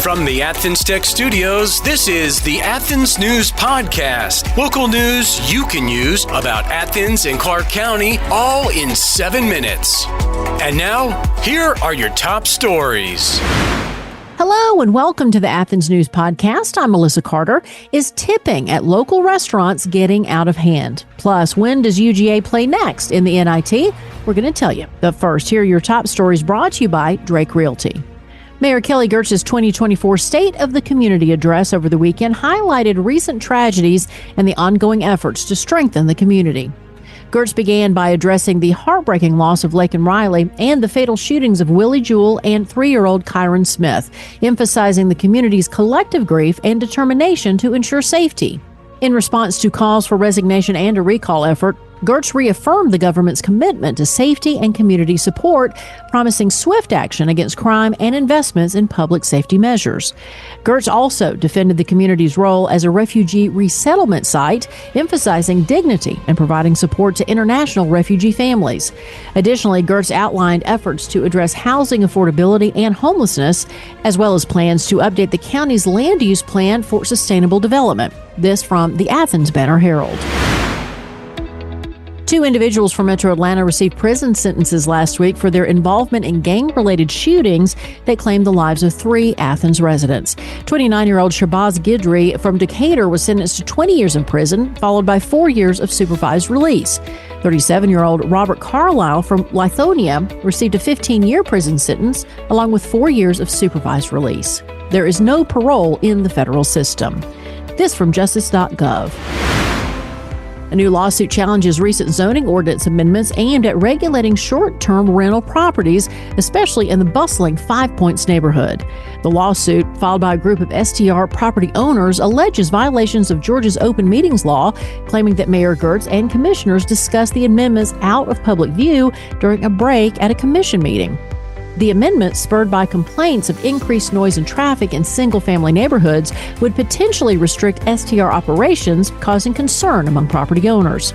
From the Athens Tech Studios, this is the Athens News Podcast. Local news you can use about Athens and Clark County, all in 7 minutes. And now, here are your top stories. Hello and welcome to the Athens News Podcast. I'm Melissa Carter. Is tipping at local restaurants getting out of hand? Plus, when does UGA play next in the NIT? We're going to tell you. But first, here are your top stories brought to you by Drake Realty. Mayor Kelly Girtz's 2024 State of the Community address over the weekend highlighted recent tragedies and the ongoing efforts to strengthen the community. Girtz began by addressing the heartbreaking loss of Laken Riley and the fatal shootings of Willie Jewell and 3-year-old Kyron Smith, emphasizing the community's collective grief and determination to ensure safety. In response to calls for resignation and a recall effort, Girtz reaffirmed the government's commitment to safety and community support, promising swift action against crime and investments in public safety measures. Girtz also defended the community's role as a refugee resettlement site, emphasizing dignity and providing support to international refugee families. Additionally, Girtz outlined efforts to address housing affordability and homelessness, as well as plans to update the county's land use plan for sustainable development. This from the Athens Banner-Herald. 2 individuals from Metro Atlanta received prison sentences last week for their involvement in gang-related shootings that claimed the lives of 3 Athens residents. 29-year-old Shabazz Guidry from Decatur was sentenced to 20 years in prison, followed by 4 years of supervised release. 37-year-old Robert Carlisle from Lithonia received a 15-year prison sentence, along with 4 years of supervised release. There is no parole in the federal system. This from justice.gov. A new lawsuit challenges recent zoning ordinance amendments aimed at regulating short-term rental properties, especially in the bustling Five Points neighborhood. The lawsuit, filed by a group of STR property owners, alleges violations of Georgia's open meetings law, claiming that Mayor Girtz and commissioners discussed the amendments out of public view during a break at a commission meeting. The amendment, spurred by complaints of increased noise and traffic in single-family neighborhoods, would potentially restrict STR operations, causing concern among property owners.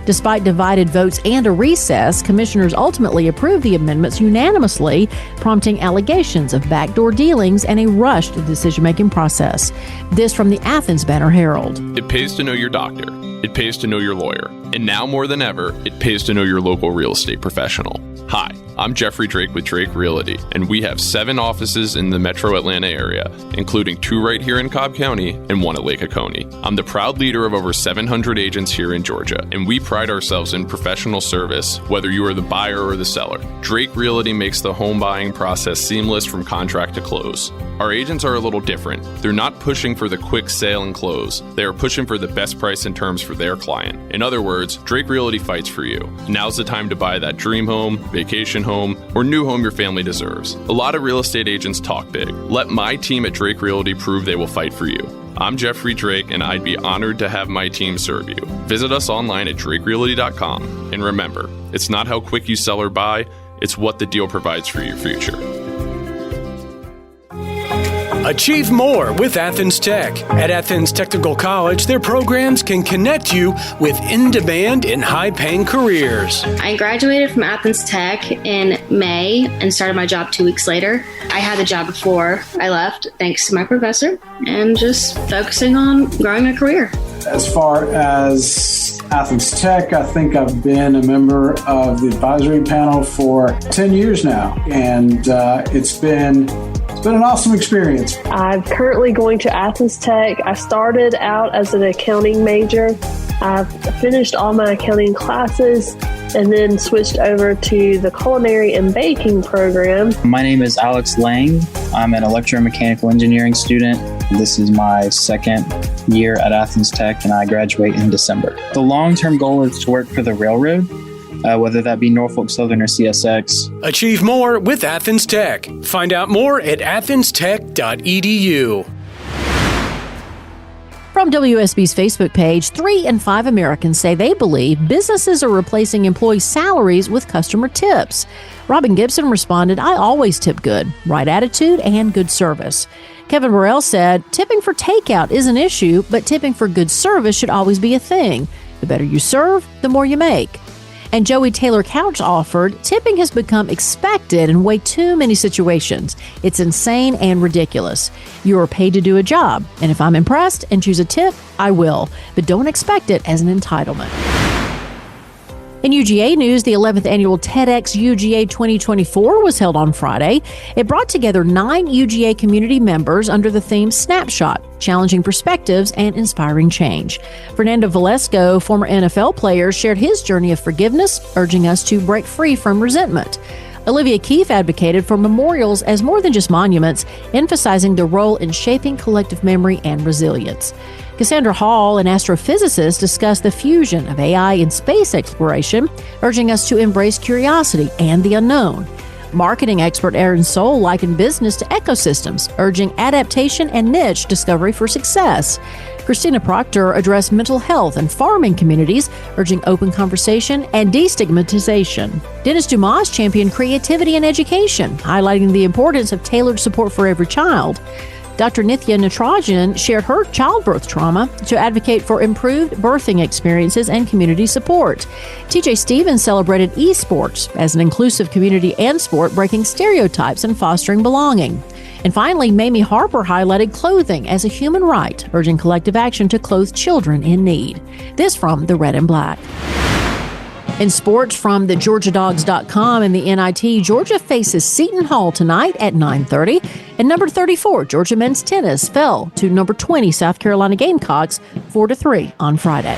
Despite divided votes and a recess, commissioners ultimately approved the amendments unanimously, prompting allegations of backdoor dealings and a rushed decision-making process. This from the Athens Banner-Herald. It pays to know your doctor. It pays to know your lawyer. And now more than ever, it pays to know your local real estate professional. Hi, I'm Jeffrey Drake with Drake Realty, and we have 7 offices in the metro Atlanta area, including 2 right here in Cobb County and 1 at Lake Oconee. I'm the proud leader of over 700 agents here in Georgia, and we pride ourselves in professional service, whether you are the buyer or the seller. Drake Realty makes the home buying process seamless from contract to close. Our agents are a little different. They're not pushing for the quick sale and close. They are pushing for the best price and terms for their client. In other words, Drake Realty fights for you. Now's the time to buy that dream home, vacation home, or new home your family deserves. A lot of real estate agents talk big. Let my team at Drake Realty prove they will fight for you. I'm Jeffrey Drake, and I'd be honored to have my team serve you. Visit us online at drakerealty.com. And remember, it's not how quick you sell or buy, it's what the deal provides for your future. Achieve more with Athens Tech. At Athens Technical College, their programs can connect you with in-demand and high-paying careers. I graduated from Athens Tech in May and started my job 2 weeks later. I had the job before I left, thanks to my professor, and just focusing on growing a career. As far as Athens Tech, I think I've been a member of the advisory panel for 10 years now, and it's been an awesome experience. I'm currently going to Athens Tech. I started out as an accounting major. I've finished all my accounting classes and then switched over to the culinary and baking program. My name is Alex Lang. I'm an electromechanical engineering student. This is my 2nd year at Athens Tech, and I graduate in December. The long-term goal is to work for the railroad, whether that be Norfolk Southern or CSX. Achieve more with Athens Tech. Find out more at athenstech.edu. From WSB's Facebook page, 3 in 5 Americans say they believe businesses are replacing employee salaries with customer tips. Robin Gibson responded, "I always tip good, right attitude and good service." Kevin Burrell said, "Tipping for takeout is an issue, but tipping for good service should always be a thing. The better you serve, the more you make." And Joey Taylor Couch offered, tipping has become expected in way too many situations. It's insane and ridiculous. You are paid to do a job, and if I'm impressed and choose a tip, I will, but don't expect it as an entitlement. In UGA news, the 11th annual TEDxUGA 2024 was held on Friday. It brought together 9 UGA community members under the theme Snapshot, challenging perspectives and inspiring change. Fernando Velasco, former NFL player, shared his journey of forgiveness, urging us to break free from resentment. Olivia Keefe advocated for memorials as more than just monuments, emphasizing their role in shaping collective memory and resilience. Cassandra Hall, an astrophysicist, discussed the fusion of AI and space exploration, urging us to embrace curiosity and the unknown. Marketing expert Aaron Soul likened business to ecosystems, urging adaptation and niche discovery for success. Christina Proctor addressed mental health and farming communities, urging open conversation and destigmatization. Dennis Dumas championed creativity in education, highlighting the importance of tailored support for every child. Dr. Nithya Natarajan shared her childbirth trauma to advocate for improved birthing experiences and community support. TJ Stevens celebrated esports as an inclusive community and sport, breaking stereotypes and fostering belonging. And finally, Mamie Harper highlighted clothing as a human right, urging collective action to clothe children in need. This from the Red and Black. In sports from the GeorgiaDogs.com and the NIT, Georgia faces Seton Hall tonight at 9:30. And number 34, Georgia men's tennis, fell to number 20, South Carolina Gamecocks, 4-3 on Friday.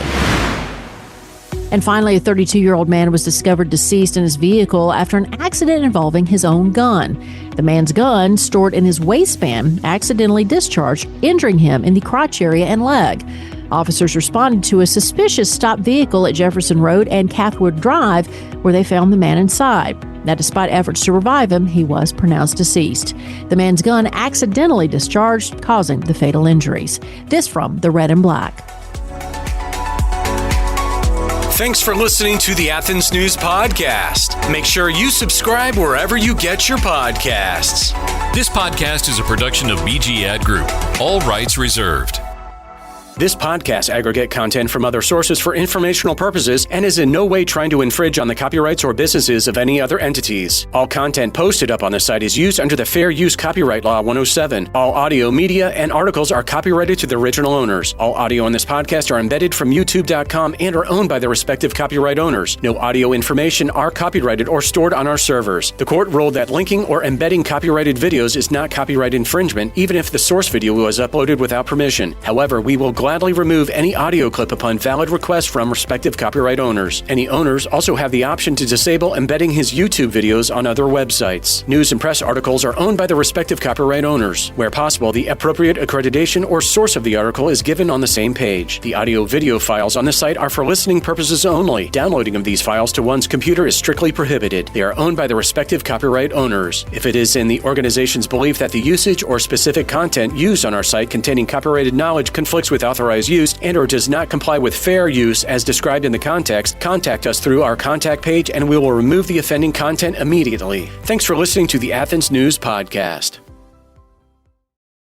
And finally, a 32-year-old man was discovered deceased in his vehicle after an accident involving his own gun. The man's gun, stored in his waistband, accidentally discharged, injuring him in the crotch area and leg. Officers responded to a suspicious stopped vehicle at Jefferson Road and Cathwood Drive, where they found the man inside. Now, despite efforts to revive him, he was pronounced deceased. The man's gun accidentally discharged, causing the fatal injuries. This from the Red and Black. Thanks for listening to the Athens News Podcast. Make sure you subscribe wherever you get your podcasts. This podcast is a production of BG Ad Group. All rights reserved. This podcast aggregates content from other sources for informational purposes and is in no way trying to infringe on the copyrights or businesses of any other entities. All content posted up on the site is used under the Fair Use Copyright Law 107. All audio, media, and articles are copyrighted to the original owners. All audio on this podcast are embedded from YouTube.com and are owned by their respective copyright owners. No audio information are copyrighted or stored on our servers. The court ruled that linking or embedding copyrighted videos is not copyright infringement, even if the source video was uploaded without permission. However, we will gladly remove any audio clip upon valid request from respective copyright owners. Any owners also have the option to disable embedding his YouTube videos on other websites. News and press articles are owned by the respective copyright owners. Where possible, the appropriate accreditation or source of the article is given on the same page. The audio-video files on the site are for listening purposes only. Downloading of these files to one's computer is strictly prohibited. They are owned by the respective copyright owners. If it is in the organization's belief that the usage or specific content used on our site containing copyrighted knowledge conflicts with authorized use and or does not comply with fair use as described in the context, contact us through our contact page and we will remove the offending content immediately. Thanks for listening to the Athens News Podcast.